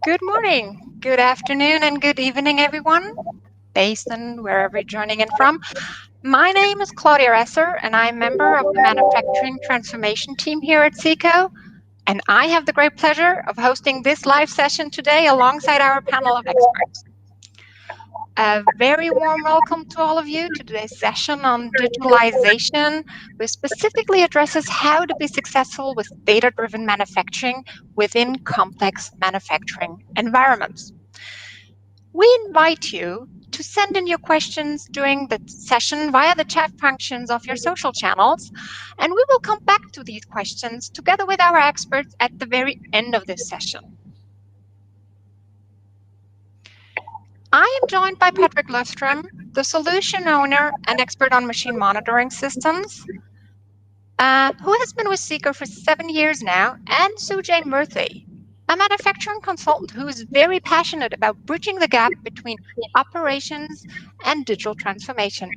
Good morning, good afternoon, and good evening, everyone, based on wherever you're joining in from. My name is Claudia Resser, and I'm a member of the Manufacturing Transformation team here at SECO. And I have the great pleasure of hosting this live session today alongside our panel of experts. A very warm welcome to all of you to today's session on digitalization, which specifically addresses how to be successful with data driven manufacturing within complex manufacturing environments. We invite you to send in your questions during the session via the chat functions of your social channels, and we will come back to these questions together with our experts at the very end of this session. I am joined by Patrick Löfström, the solution owner and expert on machine monitoring systems, who has been with Seeker for 7 years now, and Sujay Murthy, a manufacturing consultant who is very passionate about bridging the gap between operations and digital transformation.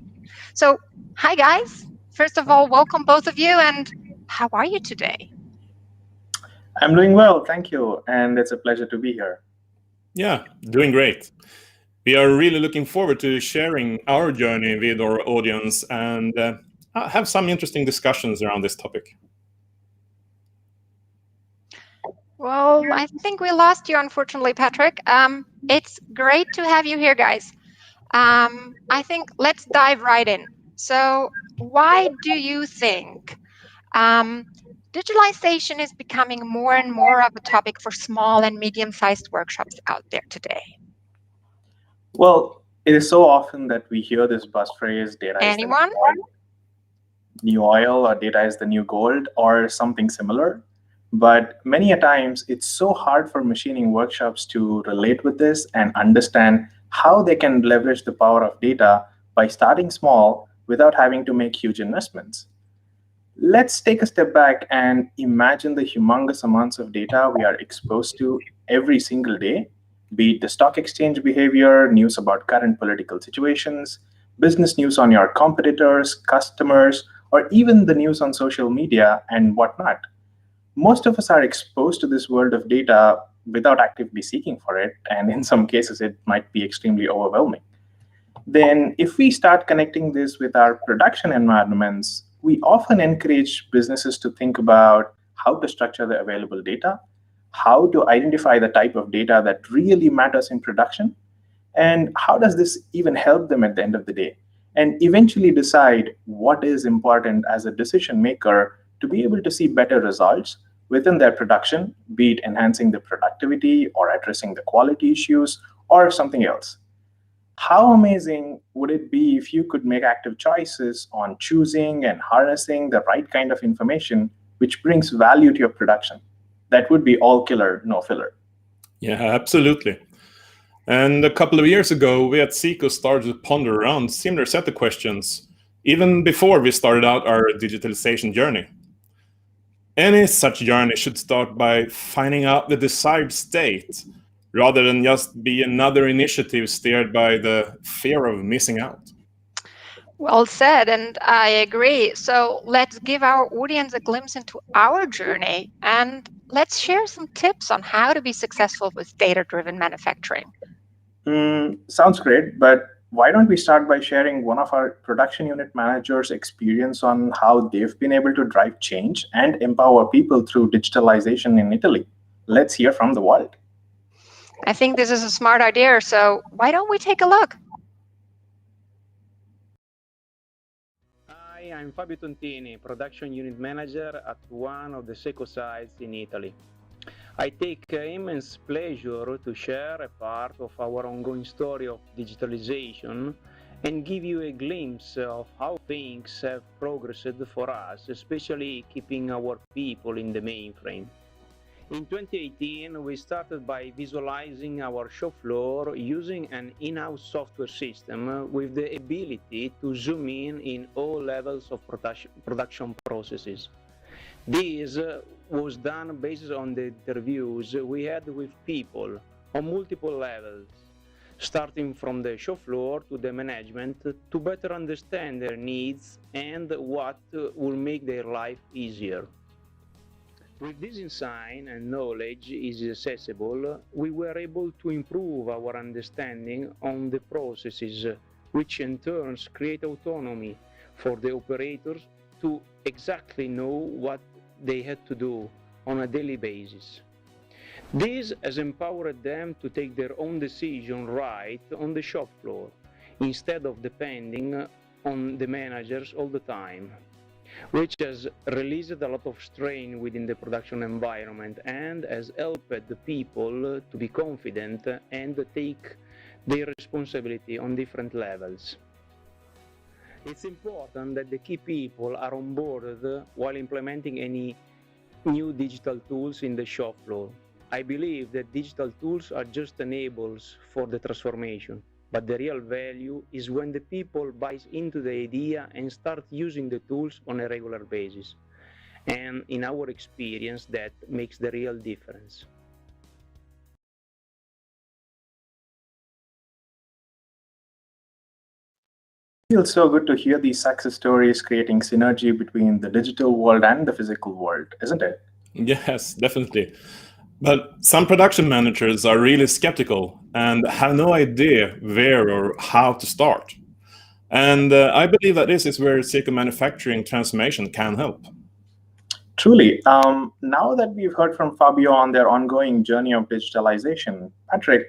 So, hi guys. First of all, welcome both of you, and how are you today? I'm doing well, thank you, and it's a pleasure to be here. Yeah, doing great. We are really looking forward to sharing our journey with our audience and have some interesting discussions around this topic. Well, I think we lost you, unfortunately, Patrick. It's great to have you here, guys. I think let's dive right in. So, why do you think digitalization is becoming more and more of a topic for small and medium-sized workshops out there today? Well, it is so often that we hear this buzz phrase, data is the Anyone? new oil, or data is the new gold, or something similar. But many a times, it's so hard for machining workshops to relate with this and understand how they can leverage the power of data by starting small without having to make huge investments. Let's take a step back and imagine the humongous amounts of data we are exposed to every single day, be it the stock exchange behavior, news about current political situations, business news on your competitors, customers, or even the news on social media and whatnot. Most of us are exposed to this world of data without actively seeking for it, and in some cases, it might be extremely overwhelming. Then, if we start connecting this with our production environments, we often encourage businesses to think about how to structure the available data, how to identify the type of data that really matters in production, and how does this even help them at the end of the day, and eventually decide what is important as a decision maker to be able to see better results within their production, be it enhancing the productivity or addressing the quality issues or something else. How amazing would it be if you could make active choices on choosing and harnessing the right kind of information which brings value to your production? That would be all killer, no filler. Yeah, absolutely. And a couple of years ago, we at Seco started to ponder around similar set of questions, even before we started out our digitalization journey. Any such journey should start by finding out the desired state, rather than just be another initiative steered by the fear of missing out. Well said, and I agree. So let's give our audience a glimpse into our journey and let's share some tips on how to be successful with data driven manufacturing. Sounds great, but why don't we start by sharing one of our production unit managers' experience on how they've been able to drive change and empower people through digitalization in Italy? Let's hear from the world. I think this is a smart idea, so why don't we take a look? Hi, I'm Fabio Tontini, Production Unit Manager at one of the SECO sites in Italy. I take immense pleasure to share a part of our ongoing story of digitalization and give you a glimpse of how things have progressed for us, especially keeping our people in the mainframe. In 2018, we started by visualizing our shop floor using an in-house software system with the ability to zoom in all levels of production processes. This was done based on the interviews we had with people on multiple levels, starting from the shop floor to the management, to better understand their needs and what will make their life easier. With this insight and knowledge is accessible, we were able to improve our understanding on the processes, which in turn create autonomy for the operators to exactly know what they had to do on a daily basis. This has empowered them to take their own decision right on the shop floor, instead of depending on the managers all the time, which has released a lot of strain within the production environment and has helped the people to be confident and take their responsibility on different levels. It's important that the key people are on board while implementing any new digital tools in the shop floor. I believe that digital tools are just enablers for the transformation, but the real value is when the people buys into the idea and start using the tools on a regular basis. And in our experience, that makes the real difference. Feels so good to hear these success stories creating synergy between the digital world and the physical world, isn't it? Yes, definitely. But some production managers are really skeptical and have no idea where or how to start. And I believe that this is where Seiko manufacturing transformation can help. Truly. Now that we've heard from Fabio on their ongoing journey of digitalization, Patrick,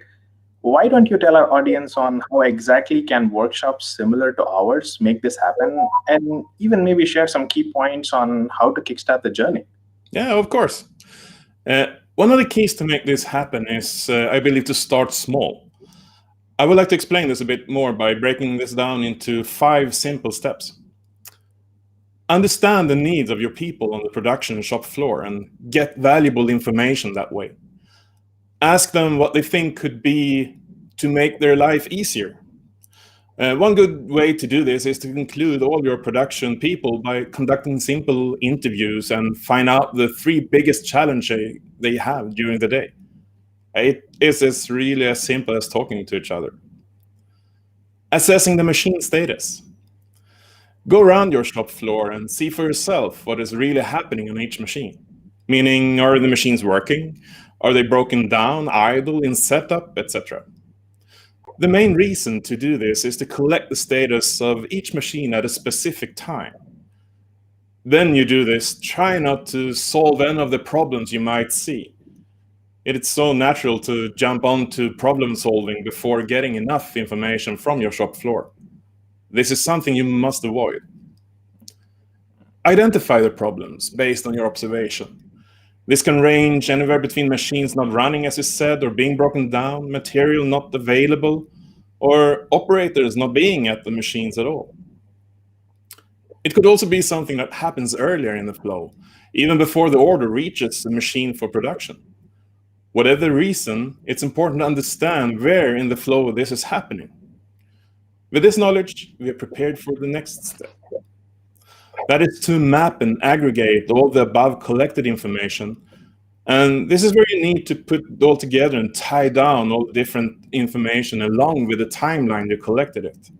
why don't you tell our audience on how exactly can workshops similar to ours make this happen, and even maybe share some key points on how to kickstart the journey? Yeah, of course. One of the keys to make this happen is, I believe, to start small. I would like to explain this a bit more by breaking this down into 5 simple steps. Understand the needs of your people on the production shop floor and get valuable information that way. Ask them what they think could be to make their life easier. One good way to do this is to include all your production people by conducting simple interviews and find out the 3 biggest challenges they have during the day. It is as really as simple as talking to each other. Assessing the machine status. Go around your shop floor and see for yourself what is really happening on each machine. Meaning, are the machines working? Are they broken down, idle, in setup, etc.? The main reason to do this is to collect the status of each machine at a specific time. Then you do this, try not to solve any of the problems you might see. It's so natural to jump onto problem solving before getting enough information from your shop floor. This is something you must avoid. Identify the problems based on your observation. This can range anywhere between machines not running as you said, or being broken down, material not available, or operators not being at the machines at all. It could also be something that happens earlier in the flow, even before the order reaches the machine for production. Whatever the reason, it's important to understand where in the flow this is happening. With this knowledge, we are prepared for the next step. That is to map and aggregate all the above collected information. And this is where you need to put it all together and tie down all the different information along with the timeline you collected it.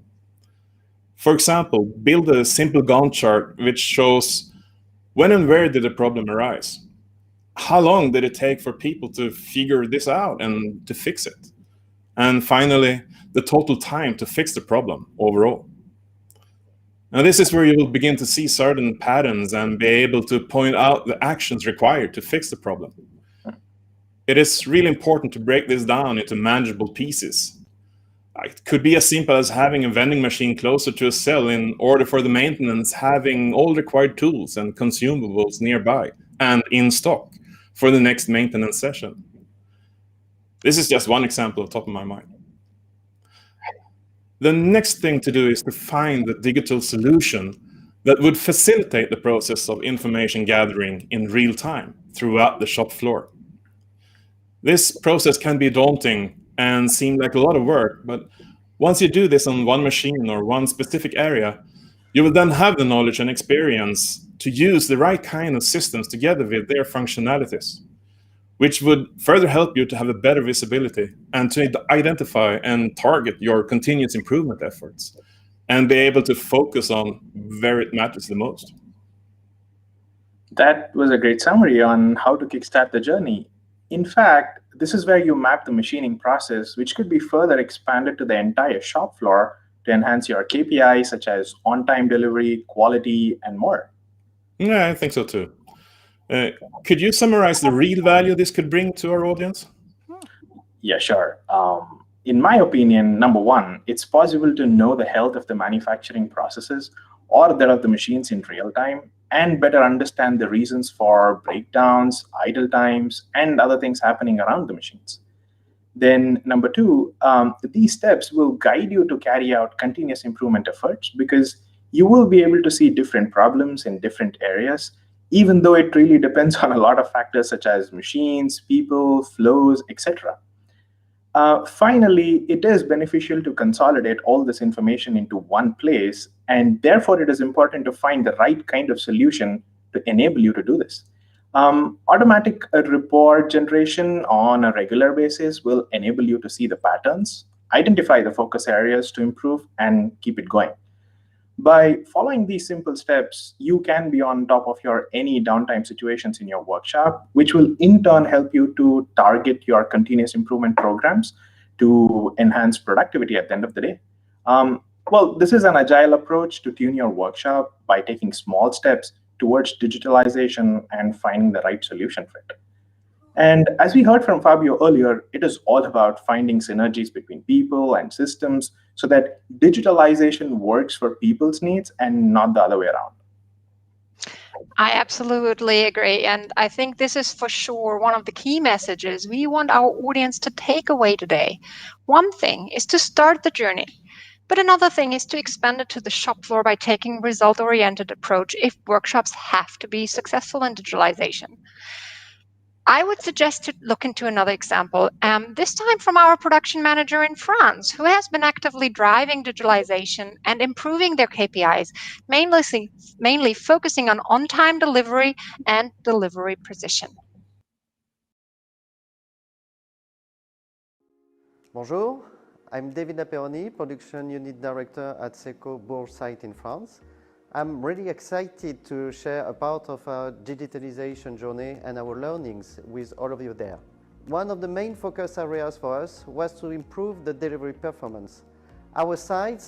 For example, build a simple Gantt chart which shows when and where did the problem arise? How long did it take for people to figure this out and to fix it? And finally, the total time to fix the problem overall. Now, this is where you will begin to see certain patterns and be able to point out the actions required to fix the problem. It is really important to break this down into manageable pieces. It could be as simple as having a vending machine closer to a cell in order for the maintenance having all required tools and consumables nearby and in stock for the next maintenance session. This is just one example off the top of my mind. The next thing to do is to find the digital solution that would facilitate the process of information gathering in real time throughout the shop floor. This process can be daunting and seem like a lot of work, but once you do this on one machine or one specific area, you will then have the knowledge and experience to use the right kind of systems together with their functionalities, which would further help you to have a better visibility and to identify and target your continuous improvement efforts and be able to focus on where it matters the most. That was a great summary on how to kickstart the journey. In fact, this is where you map the machining process, which could be further expanded to the entire shop floor to enhance your KPIs such as on time delivery, quality, and more. Yeah, I think so too. Could you summarize the real value this could bring to our audience? Yeah, sure. In my opinion, number one, it's possible to know the health of the manufacturing processes or that of the machines in real time and better understand the reasons for breakdowns, idle times, and other things happening around the machines. Then, number two, these steps will guide you to carry out continuous improvement efforts because you will be able to see different problems in different areas, even though it really depends on a lot of factors such as machines, people, flows, etc. Finally, it is beneficial to consolidate all this information into one place, and therefore it is important to find the right kind of solution to enable you to do this. Automatic report generation on a regular basis will enable you to see the patterns, identify the focus areas to improve, and keep it going. By following these simple steps, you can be on top of your any downtime situations in your workshop, which will in turn help you to target your continuous improvement programs to enhance productivity at the end of the day. This is an agile approach to tune your workshop by taking small steps towards digitalization and finding the right solution for it. And as we heard from Fabio earlier, it is all about finding synergies between people and systems so that digitalization works for people's needs and not the other way around. I absolutely agree. And I think this is for sure one of the key messages we want our audience to take away today. One thing is to start the journey, but another thing is to expand it to the shop floor by taking result-oriented approach if workshops have to be successful in digitalization. I would suggest to look into another example, this time from our production manager in France, who has been actively driving digitalization and improving their KPIs, mainly focusing on on-time delivery and delivery precision. Bonjour, I'm David Aperoni, Production Unit Director at Seco Bourges site in France. I'm really excited to share a part of our digitalization journey and our learnings with all of you there. One of the main focus areas for us was to improve the delivery performance. Our site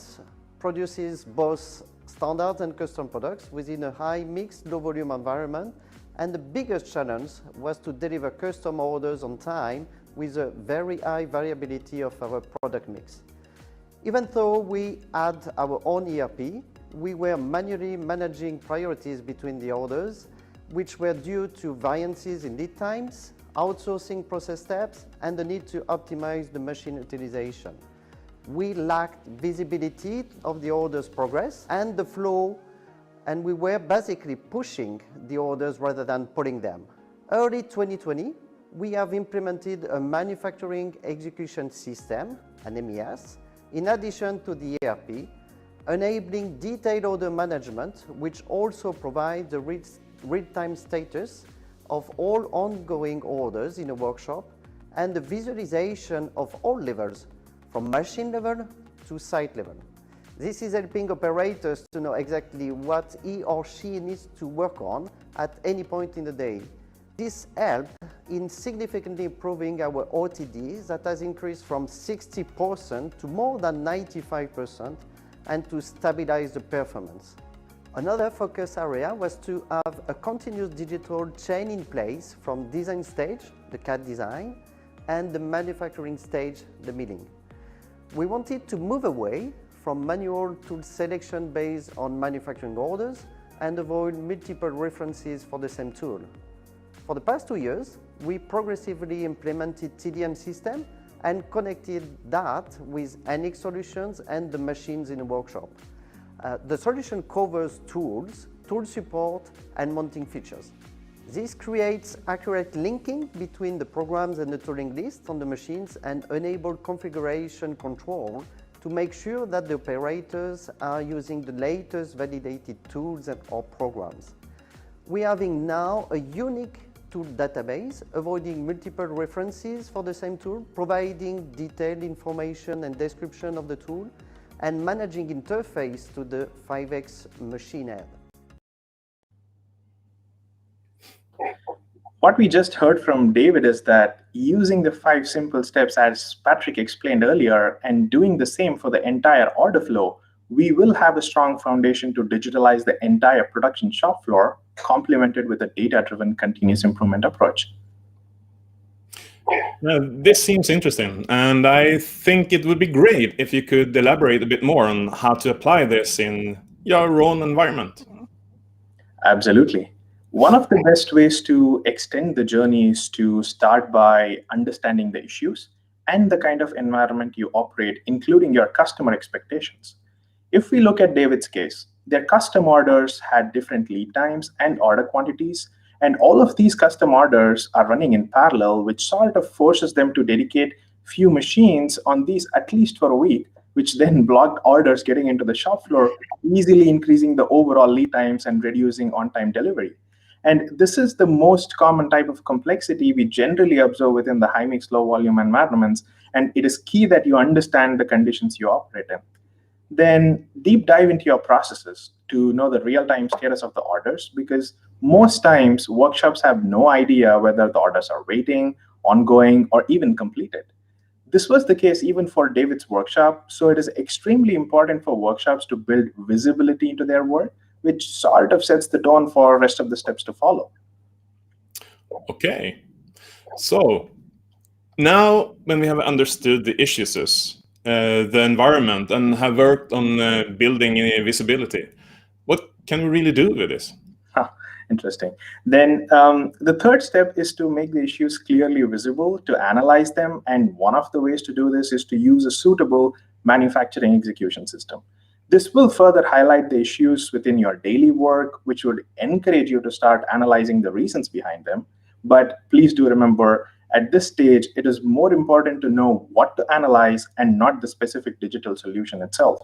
produces both standard and custom products within a high mixed low volume environment, and the biggest challenge was to deliver custom orders on time with a very high variability of our product mix. Even though we had our own ERP, we were manually managing priorities between the orders, which were due to variances in lead times, outsourcing process steps, and the need to optimize the machine utilization. We lacked visibility of the order's progress and the flow, and we were basically pushing the orders rather than pulling them. Early 2020, we have implemented a manufacturing execution system, an MES, in addition to the ERP, enabling detailed order management, which also provides the real-time status of all ongoing orders in a workshop and the visualization of all levels, from machine level to site level. This is helping operators to know exactly what he or she needs to work on at any point in the day. This helped in significantly improving our OTD that has increased from 60% to more than 95%, and to stabilize the performance. Another focus area was to have a continuous digital chain in place from design stage, the CAD design, and the manufacturing stage, the milling. We wanted to move away from manual tool selection based on manufacturing orders and avoid multiple references for the same tool. For the past 2 years, we progressively implemented TDM system and connected that with NX solutions and the machines in a workshop. The solution covers tools, tool support, and mounting features. This creates accurate linking between the programs and the tooling list on the machines and enable configuration control to make sure that the operators are using the latest validated tools or programs. We are having now a unique tool database, avoiding multiple references for the same tool, providing detailed information and description of the tool, and managing interface to the 5X machine head. What we just heard from David is that using the 5 simple steps, as Patrick explained earlier, and doing the same for the entire order flow, we will have a strong foundation to digitalize the entire production shop floor, complemented with a data driven continuous improvement approach. This seems interesting, and I think it would be great if you could elaborate a bit more on how to apply this in your own environment. Absolutely. One of the best ways to extend the journey is to start by understanding the issues and the kind of environment you operate, including your customer expectations. If we look at David's case, their custom orders had different lead times and order quantities, and all of these custom orders are running in parallel, which sort of forces them to dedicate few machines on these at least for a week, which then blocked orders getting into the shop floor, easily increasing the overall lead times and reducing on time delivery. And this is the most common type of complexity we generally observe within the high mix, low volume environments. And it is key that you understand the conditions you operate in. Then deep dive into your processes to know the real time status of the orders, because most times workshops have no idea whether the orders are waiting, ongoing, or even completed. This was the case even for David's workshop, so it is extremely important for workshops to build visibility into their work, which sort of sets the tone for rest of the steps to follow. Okay, so now when we have understood the issues, the environment, and have worked on building visibility, what can we really do with this? Interesting. Then the third step is to make the issues clearly visible, to analyze them. And one of the ways to do this is to use a suitable manufacturing execution system. This will further highlight the issues within your daily work, which would encourage you to start analyzing the reasons behind them. But please do remember, at this stage, it is more important to know what to analyze and not the specific digital solution itself.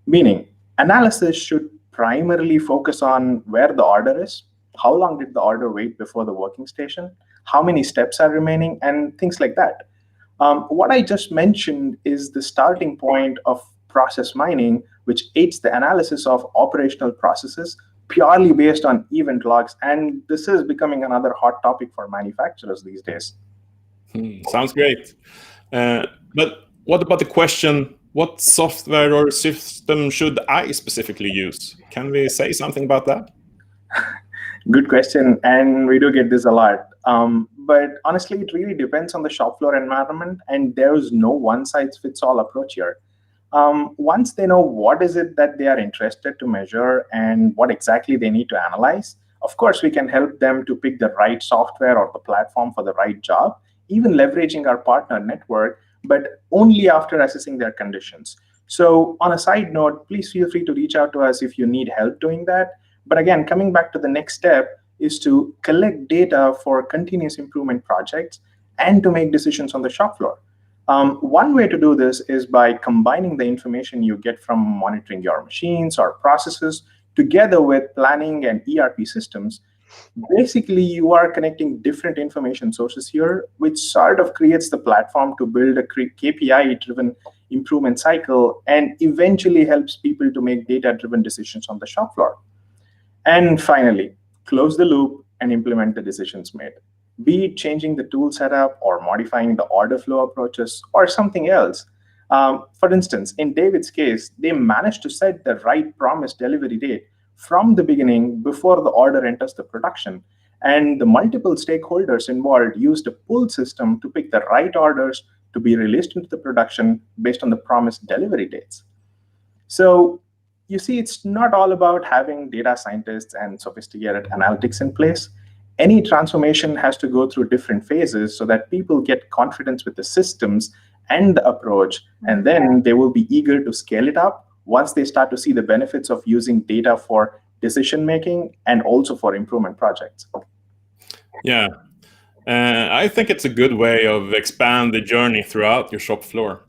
Meaning, analysis should primarily focus on where the order is, how long did the order wait before the working station, how many steps are remaining, and things like that. What I just mentioned is the starting point of process mining, which aids the analysis of operational processes purely based on event logs. And this is becoming another hot topic for manufacturers these days. Sounds great. But what about the question, what software or system should I specifically use? Can we say something about that? Good question, and we do get this a lot. But honestly, it really depends on the shop floor environment, and there is no one size fits all approach here. Once they know what is it that they are interested to measure and what exactly they need to analyze, of course, we can help them to pick the right software or the platform for the right job, even leveraging our partner network, but only after assessing their conditions. So on a side note, please feel free to reach out to us if you need help doing that. But again, coming back to the next step is to collect data for continuous improvement projects and to make decisions on the shop floor. One way to do this is by combining the information you get from monitoring your machines or processes together with planning and ERP systems. Basically, you are connecting different information sources here, which sort of creates the platform to build a KPI-driven improvement cycle and eventually helps people to make data-driven decisions on the shop floor. And finally, close the loop and implement the decisions made. Be it changing the tool setup or modifying the order flow approaches or something else. For instance, in David's case, they managed to set the right promised delivery date from the beginning before the order enters the production. And the multiple stakeholders involved used a pull system to pick the right orders to be released into the production based on the promised delivery dates. So you see, it's not all about having data scientists and sophisticated analytics in place. Any transformation has to go through different phases so that people get confidence with the systems and the approach, and then they will be eager to scale it up once they start to see the benefits of using data for decision making and also for improvement projects. Yeah, I think it's a good way of expand the journey throughout your shop floor.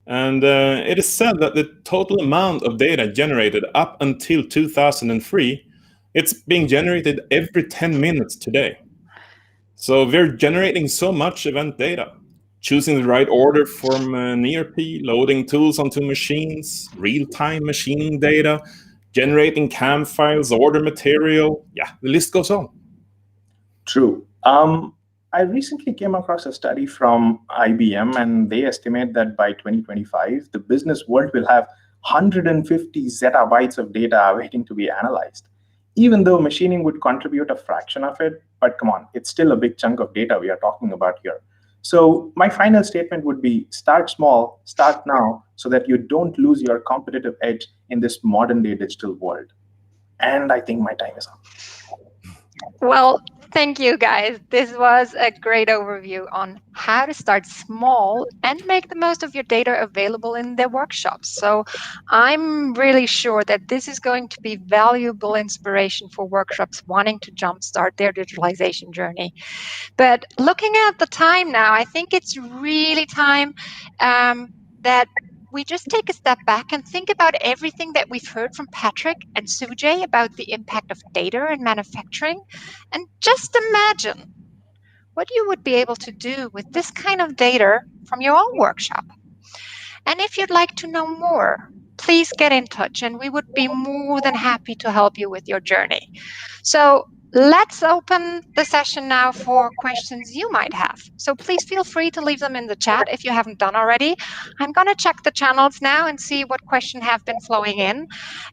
And it is said that the total amount of data generated up until 2003, it's being generated every 10 minutes today. So we're generating so much event data, choosing the right order from an ERP, loading tools onto machines, real-time machining data, generating CAM files, order material. Yeah, the list goes on. True. Um, I recently came across a study from IBM, and they estimate that by 2025, the business world will have 150 zettabytes of data waiting to be analyzed. Even though machining would contribute a fraction of it, but come on, it's still a big chunk of data we are talking about here. So, my final statement would be start small, start now, so that you don't lose your competitive edge in this modern day digital world. And I think my time is up. Well, thank you guys. This was a great overview on how to start small and make the most of your data available in their workshops. So I'm really sure that this is going to be valuable inspiration for workshops wanting to jumpstart their digitalization journey. But looking at the time now, I think it's really time that we just take a step back and think about everything that we've heard from Patrick and Sujay about the impact of data in manufacturing. And just imagine what you would be able to do with this kind of data from your own workshop. And if you'd like to know more, please get in touch and we would be more than happy to help you with your journey. So let's open the session now for questions you might have. So please feel free to leave them in the chat if you haven't done already. I'm going to check the channels now and see what questions have been flowing in.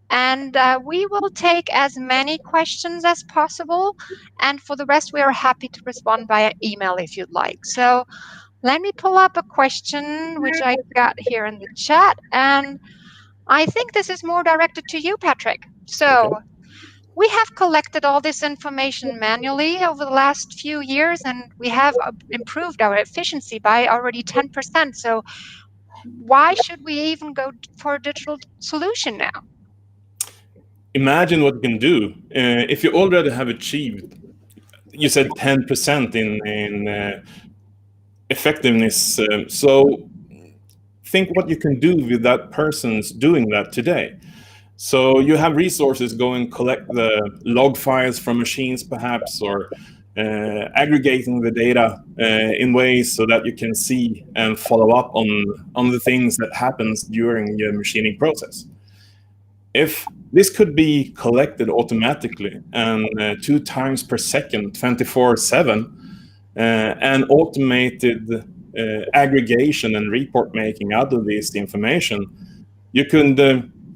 And we will take as many questions as possible. And for the rest, we are happy to respond via email if you'd like. So let me pull up a question which I got here in the chat. And I think this is more directed to you, Patrick. So Okay. we have collected all this information manually over the last few years, and we have improved our efficiency by already 10%. So why should we even go for a digital solution now? Imagine what you can do if you already have achieved. You said 10% in effectiveness. So think what you can do with that person's doing that today. So you have resources go and collect the log files from machines, perhaps, or aggregating the data in ways so that you can see and follow up on the things that happens during your machining process. If this could be collected automatically and 2 times per second, 24/7, and automated aggregation and report making out of this information, you could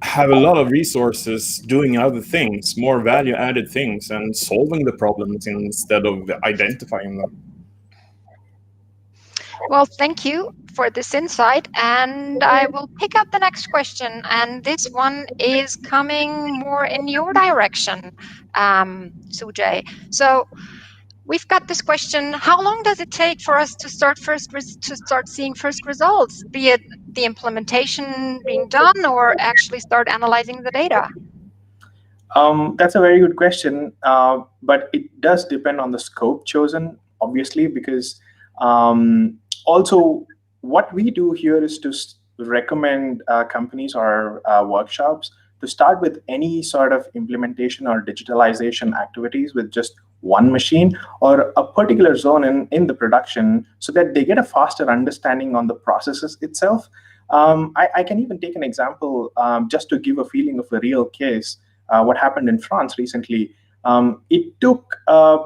have a lot of resources doing other things, more value added things, and solving the problems instead of identifying them. Well, thank you for this insight. And I will pick up the next question. And this one is coming more in your direction, Sujay. So we've got this question: how long does it take for us to start seeing first results, be it the implementation being done or actually start analyzing the data? That's a very good question, but it does depend on the scope chosen, obviously, because also what we do here is to recommend companies or workshops to start with any sort of implementation or digitalization activities with just one machine or a particular zone in the production so that they get a faster understanding on the processes itself. I can even take an example just to give a feeling of a real case. What happened in France recently. It took a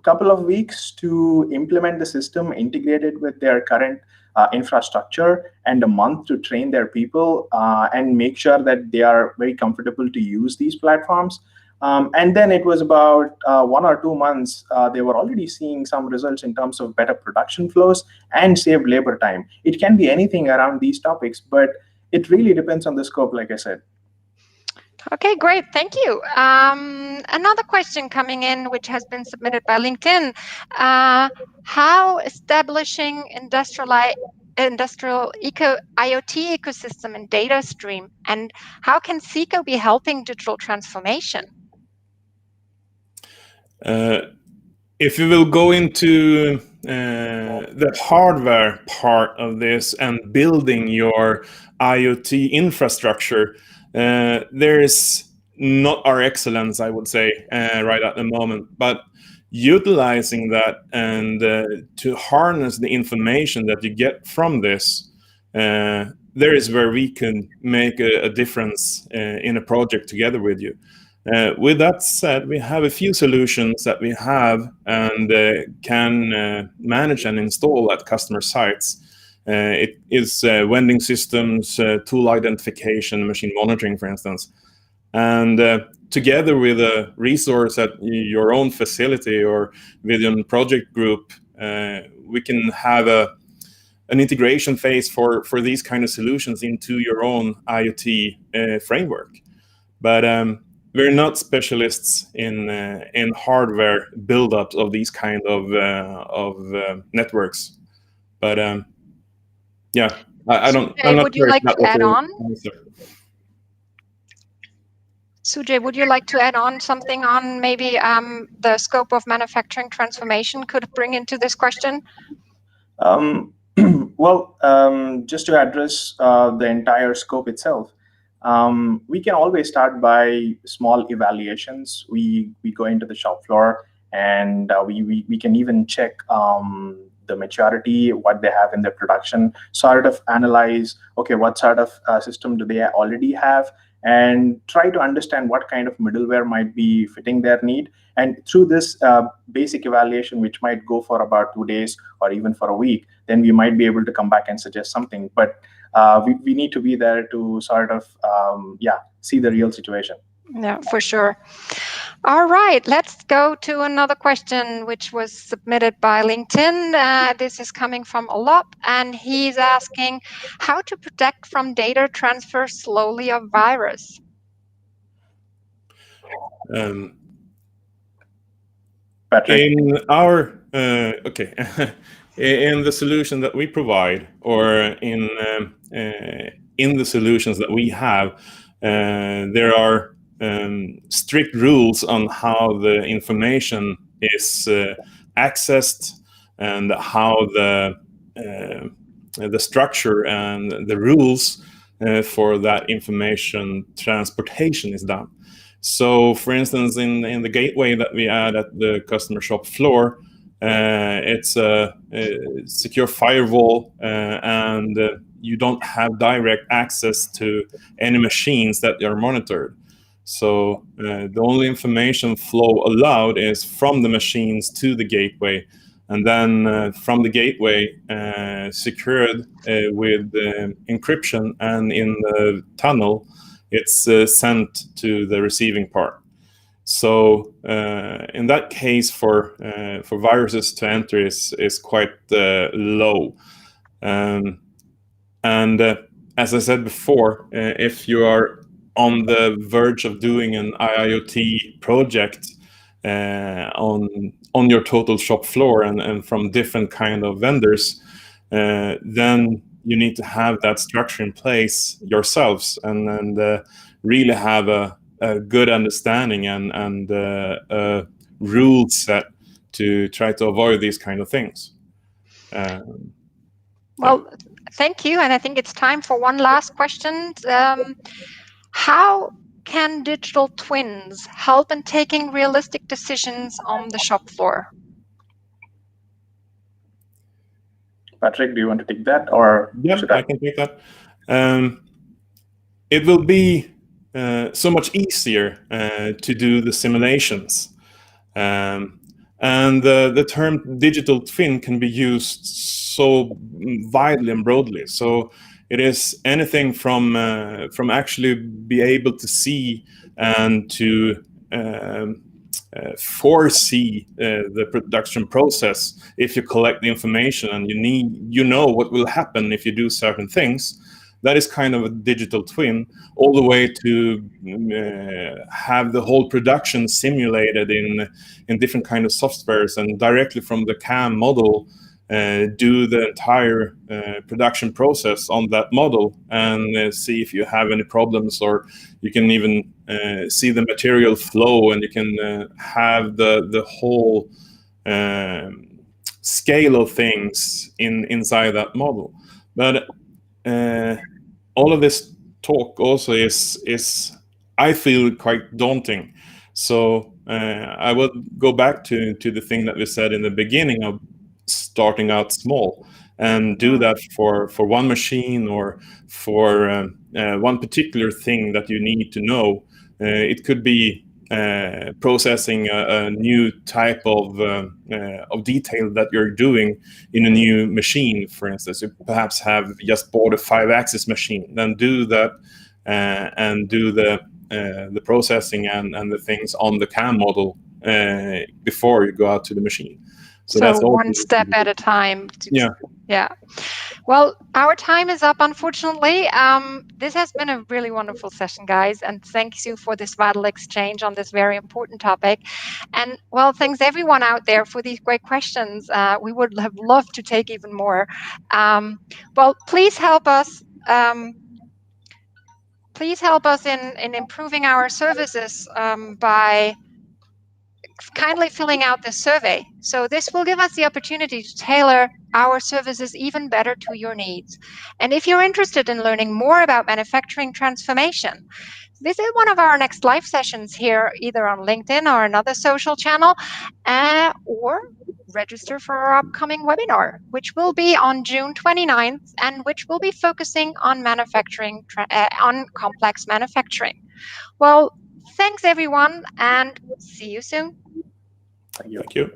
couple of weeks to implement the system, integrated with their current infrastructure, and a month to train their people and make sure that they are very comfortable to use these platforms. And then it was about 1 or 2 months. They were already seeing some results in terms of better production flows and saved labor time. It can be anything around these topics, but it really depends on the scope, like I said. Okay, great. Thank you. Another question coming in, which has been submitted by LinkedIn. How establishing industrial IoT ecosystem and data stream, and how can SECO be helping digital transformation? If you will go into the hardware part of this and building your IoT infrastructure, there is not our excellence, I would say, right at the moment. But utilizing that and to harness the information that you get from this, there is where we can make a difference in a project together with you. With that said, we have a few solutions that we have and can manage and install at customer sites. It is vending systems, tool identification, machine monitoring, for instance. And together with a resource at your own facility or within project group, we can have an integration phase for these kind of solutions into your own IoT framework. But we're not specialists in hardware build-up of these kind of networks. But yeah, I don't. I'm Sujay, not would you sure if like that to was add on? the answer. Sujay, would you like to add on something on maybe the scope of manufacturing transformation could bring into this question? Um, just to address the entire scope itself, we can always start by small evaluations. We go into the shop floor and we can even check the maturity, what they have in their production, sort of analyze, okay, what sort of system do they already have, and try to understand what kind of middleware might be fitting their need. And through this basic evaluation, which might go for about 2 days or even for a week, then we might be able to come back and suggest something. But we need to be there to sort of, see the real situation. Yeah, for sure. All right, let's go to another question which was submitted by LinkedIn. This is coming from Alop, and he's asking how to protect from data transfer slowly of virus. Um, Patrick? in our okay, in the solution that we provide, or in the solutions that we have, there are strict rules on how the information is accessed and how the structure and the rules for that information transportation is done. So, for instance, in the gateway that we add at the customer shop floor, it's a secure firewall, and you don't have direct access to any machines that are monitored. So the only information flow allowed is from the machines to the gateway, and then from the gateway, secured with encryption, and in the tunnel, it's sent to the receiving part. So in that case, for viruses to enter is quite low. And as I said before, if you are on the verge of doing an IoT project on your total shop floor and from different kind of vendors, then you need to have that structure in place yourselves, and really have a good understanding and a rule set to try to avoid these kind of things. Well, thank you. And I think it's time for one last question. How can digital twins help in taking realistic decisions on the shop floor? Patrick, do you want to take that, or Yeah, should I can take that. It will be so much easier to do the simulations. And the term digital twin can be used so widely and broadly. So it is anything from actually be able to see and to foresee the production process. If you collect the information and you know what will happen if you do certain things, that is kind of a digital twin, all the way to have the whole production simulated in different kind of softwares, and directly from the CAM model do the entire production process on that model, and see if you have any problems, or you can even see the material flow, and you can have the whole scale of things inside that model. But all of this talk also is I feel quite daunting. So I will go back to the thing that we said in the beginning of starting out small, and do that for one machine, or for one particular thing that you need to know. It could be processing a new type of detail that you're doing in a new machine. For instance, you perhaps have just bought a 5-axis machine, then do that and do the processing and the things on the CAM model before you go out to the machine. So that's one step at a time. Yeah. Yeah. Well, our time is up, unfortunately. This has been a really wonderful session, guys, and thanks you for this vital exchange on this very important topic. And well, thanks everyone out there for these great questions. We would have loved to take even more. Well, please help us. Please help us in improving our services by kindly filling out this survey. So this will give us the opportunity to tailor our services even better to your needs. And if you're interested in learning more about manufacturing transformation, visit one of our next live sessions here, either on LinkedIn or another social channel, or register for our upcoming webinar, which will be on June 29th and which will be focusing on manufacturing, on complex manufacturing. Well, thanks everyone, and see you soon. Thank you. Thank you.